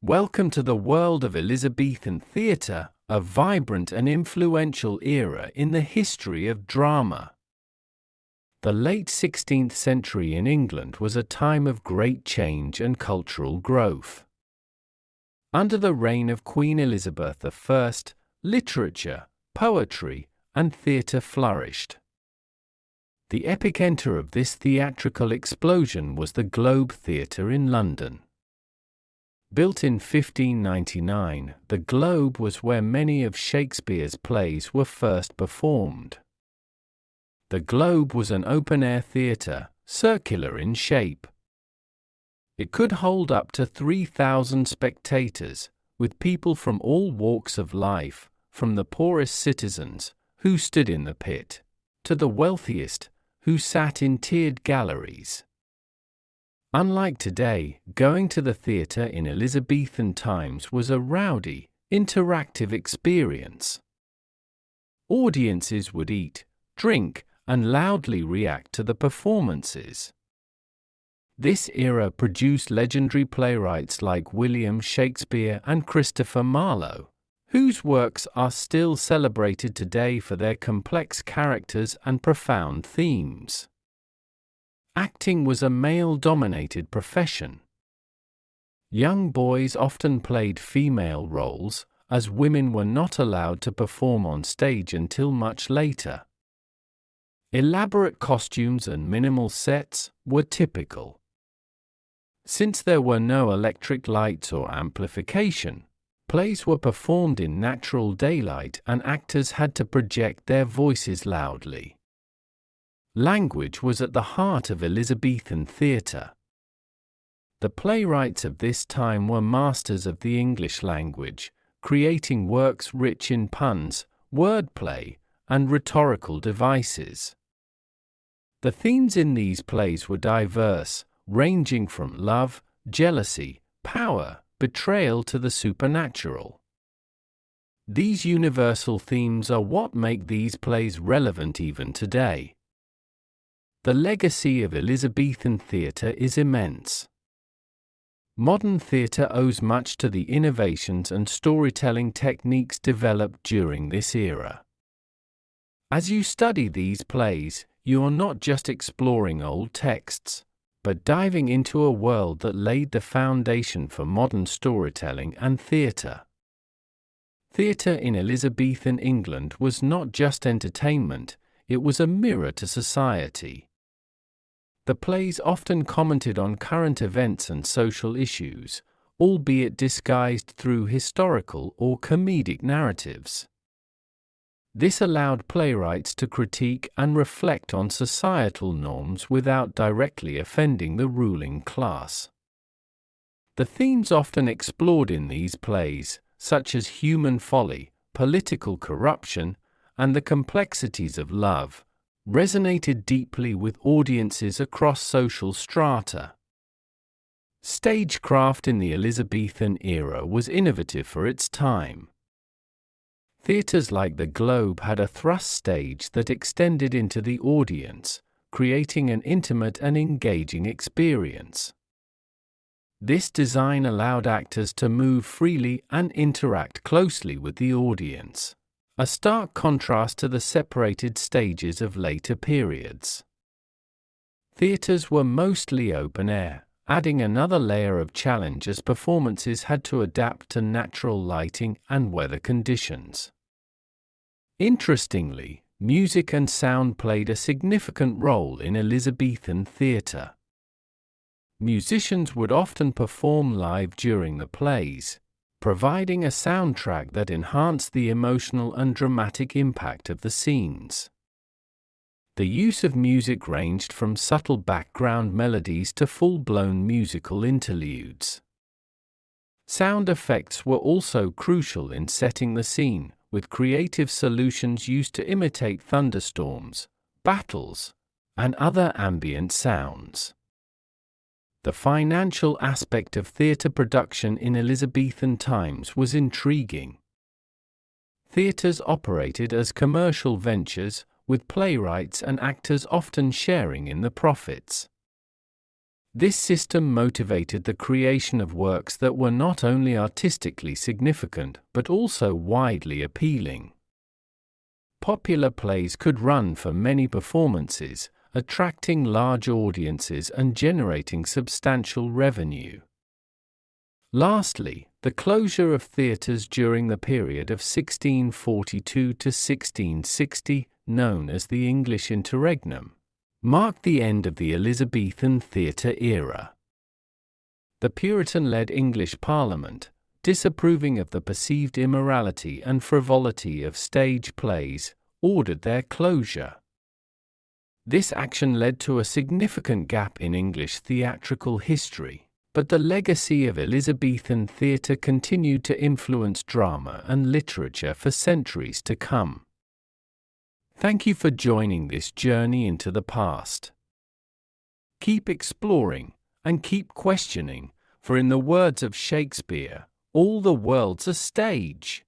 Welcome to the world of Elizabethan theatre, a vibrant and influential era in the history of drama. The late 16th century in England was a time of great change and cultural growth. Under the reign of Queen Elizabeth I, literature, poetry, and theatre flourished. The epicenter of this theatrical explosion was the Globe Theatre in London. Built in 1599, the Globe was where many of Shakespeare's plays were first performed. The Globe was an open-air theatre, circular in shape. It could hold up to 3,000 spectators, with people from all walks of life, from the poorest citizens, who stood in the pit, to the wealthiest, who sat in tiered galleries. Unlike today, going to the theatre in Elizabethan times was a rowdy, interactive experience. Audiences would eat, drink, and loudly react to the performances. This era produced legendary playwrights like William Shakespeare and Christopher Marlowe, whose works are still celebrated today for their complex characters and profound themes. Acting was a male-dominated profession. Young boys often played female roles, as women were not allowed to perform on stage until much later. Elaborate costumes and minimal sets were typical. Since there were no electric lights or amplification, plays were performed in natural daylight and actors had to project their voices loudly. Language was at the heart of Elizabethan theatre. The playwrights of this time were masters of the English language, creating works rich in puns, wordplay, and rhetorical devices. The themes in these plays were diverse, ranging from love, jealousy, power, betrayal to the supernatural. These universal themes are what make these plays relevant even today. The legacy of Elizabethan theatre is immense. Modern theatre owes much to the innovations and storytelling techniques developed during this era. As you study these plays, you are not just exploring old texts, but diving into a world that laid the foundation for modern storytelling and theatre. Theatre in Elizabethan England was not just entertainment, it was a mirror to society. The plays often commented on current events and social issues, albeit disguised through historical or comedic narratives. This allowed playwrights to critique and reflect on societal norms without directly offending the ruling class. The themes often explored in these plays, such as human folly, political corruption, and the complexities of love, resonated deeply with audiences across social strata. Stagecraft in the Elizabethan era was innovative for its time. Theatres like the Globe had a thrust stage that extended into the audience, creating an intimate and engaging experience. This design allowed actors to move freely and interact closely with the audience, a stark contrast to the separated stages of later periods. Theatres were mostly open-air, adding another layer of challenge as performances had to adapt to natural lighting and weather conditions. Interestingly, music and sound played a significant role in Elizabethan theatre. Musicians would often perform live during the plays, providing a soundtrack that enhanced the emotional and dramatic impact of the scenes. The use of music ranged from subtle background melodies to full-blown musical interludes. Sound effects were also crucial in setting the scene, with creative solutions used to imitate thunderstorms, battles, and other ambient sounds. The financial aspect of theatre production in Elizabethan times was intriguing. Theatres operated as commercial ventures, with playwrights and actors often sharing in the profits. This system motivated the creation of works that were not only artistically significant but also widely appealing. Popular plays could run for many performances, attracting large audiences and generating substantial revenue. Lastly, the closure of theatres during the period of 1642 to 1660, known as the English Interregnum, marked the end of the Elizabethan theatre era. The Puritan-led English Parliament, disapproving of the perceived immorality and frivolity of stage plays, ordered their closure. This action led to a significant gap in English theatrical history, but the legacy of Elizabethan theatre continued to influence drama and literature for centuries to come. Thank you for joining this journey into the past. Keep exploring, and keep questioning, for in the words of Shakespeare, all the world's a stage.